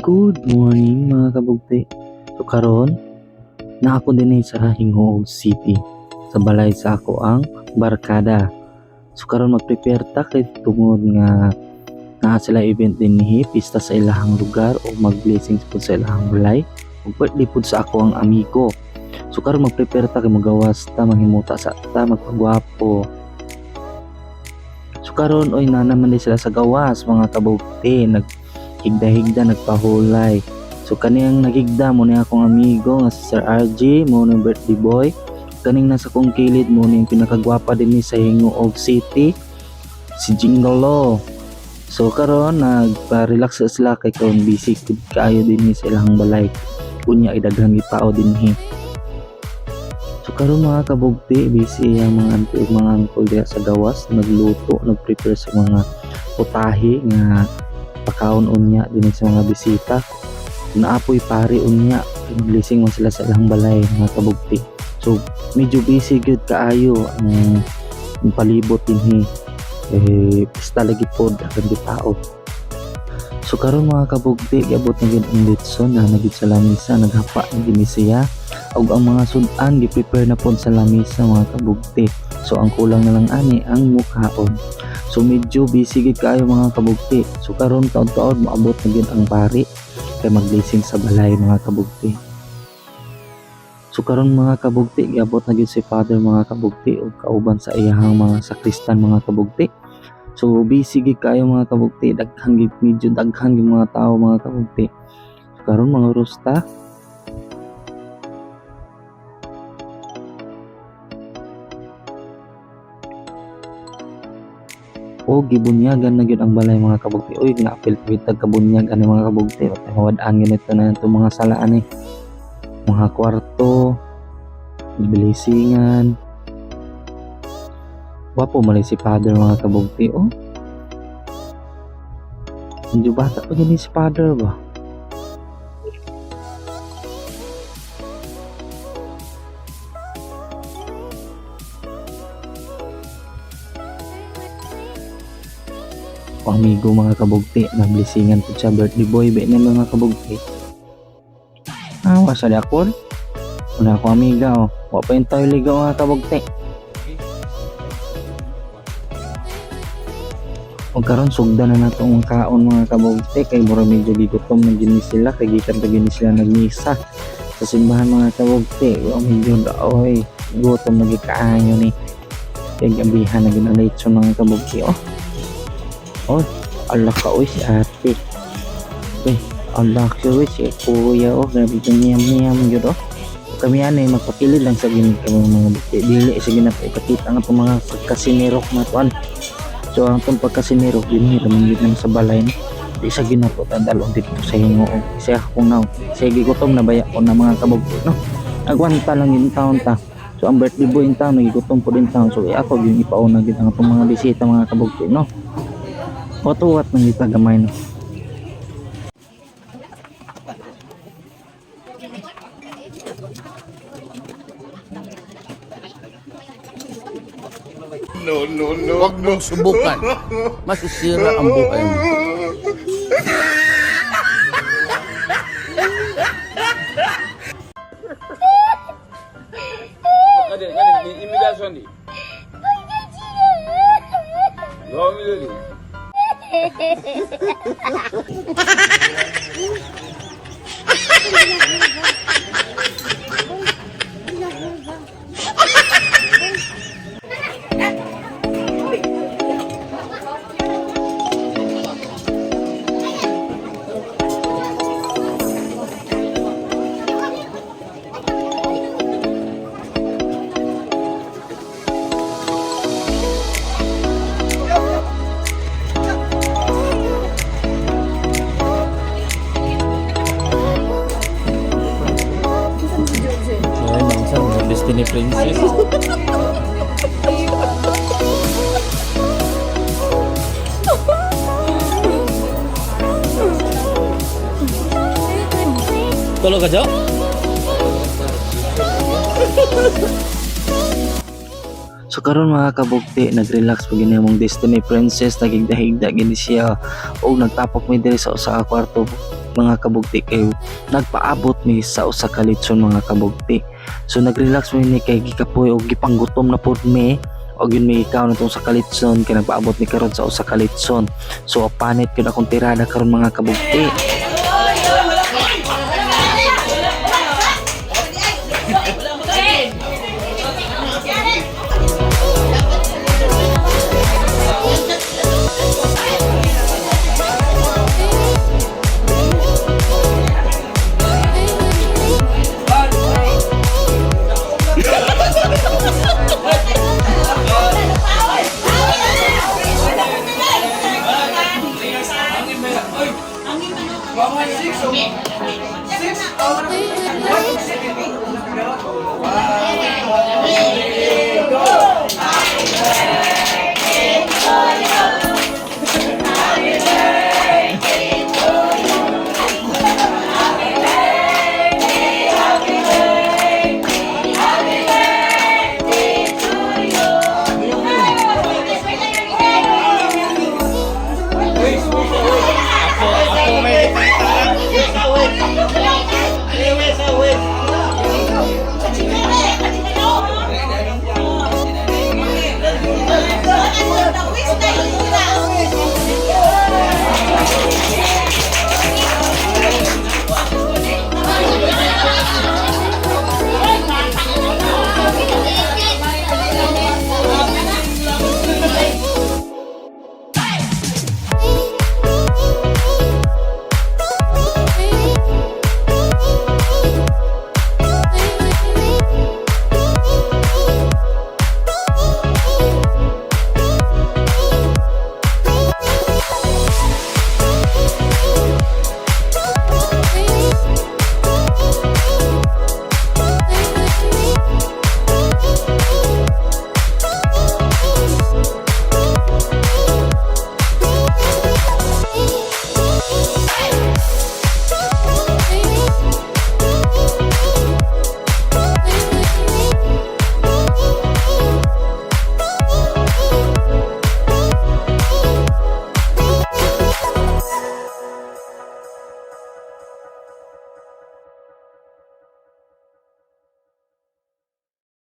Good morning mga kabugti. So karon na ako din sa Hinghoog City. Sa balay sa ako ang barkada. So karon mag-prepare ta kay tungod nga naa sila event din ni pista sa ilahang lugar o mag-blessings pud sa ilahang balay. Ug birthday pud sa ako ang amigo. So karon mag-prepare ta kay magawas ta manghimuta sa ta magpagwapo. So karon oy na naman din sila sa gawas mga kabugti higda-higda nagpahulay. So kaniyang nagigda mo ni akong amigo nga si Sir RG mo ni birthday boy. Kaning nasa kong kilid mo ni pinakagwapa din ni sa Hinghoog City si Jingolo. So karon nagpa-relax sila kay karon busy kid kaayo din ni sa ilang balay. Unya ay daghang tao din ni. So karon mga kabugti busy ang mga auntie ug mga uncle diha sa gawas nagluto, nagprepare sa mga putahe nga pakaon unya din sa mga bisita. Naapoy pari unya blessing mo sila sa ilang balay mga kabugti. So medyo busy gyud kaayo ang palibot dinhi pista lagi pod ang tao. So karon mga kabugti giabot na gyud ang litson na nagit sa lamisa naghapa na dinhi siya ug ang mga sudan gi-prepare na pod sa lamisa mga kabugti. So ang kulang na lang ani ang mukhaon. So medyo busy gid kaayo mga kabugti. So karon taon-taon maabot na gyud ang pari kay mag-blessing sa balay mga kabugti. So karon mga kabugti giabot na gyud si Father mga kabugti ug kauban sa iyahang mga sakristan mga kabugti. So busy gid kaayo mga kabugti, daghang gid medyo daghang gid mga tao mga kabugti. So karon mga rosta o gibunyagan na gyud ang balay mga kabugti. Uy naapil tag kabunyag ani mga kabugti. Mawad-an ganito na itong mga salaan mga kwarto, bilisingan. Wapo malay si Father mga kabugti oh. Medyo bata pa gani si Father ba? Amigo mga kabugti na blessingan po siya birthday boy be na mga kabugti. Wasa di ako una ako amiga oh. Wa pa yung tayo ligaw mga kabugti. O karon sugdan na natong kaon mga kabugti kay mura medyo gigutom na gini sila kay gikan pa gini sila nagmisa sa simbahan mga kabugti. O medyo daoy gutom na gikaayo ni kay gabihan na ginalate mga kabugti oh. Oh, Allah ka oy si ate. Allah ka oy si kuya oh, grabe yung niyam-niyam yun oh. Kami yan magpapili lang sa ginig kami mga bukti. Dili sa ginap ipakita nga itong mga pagkasinirok na tuan. So ang itong pagkasinirok din naman yun sa balay na. Di sa ginap o tandalong dito sa Hinghoog. Kasi ako na sige gutom na baya ko na mga kabugti no. Agwanta lang yung taon ta. So ang birthday boy yung taon nagigutom po din taon. So ako yung ipauna din ang itong mga bisita mga kabugti no. Otuwat nang itagamay no. No. Huwag mong subukan. Masisira ang buhay mo. Imigrasyon di. Gawin mo Destiny Princess. Tulog ka, Jo? So karon mga kabugti, nag-relax pag gini mong Destiny Princess, nagigda-higda gini siya o nagtapok mi diri sa usa ka kwarto. mga kabugti kay nagpaabot mi sa usa ka litson mga kabugti. So nag-relax mi ni kay gikapoy og gipanggutom na pod mi. Og yun may ikaw na tong sa kalitson kay nagpaabot mi karon sa usa ka litson. So apanit yun akong tirada karon mga kabugti.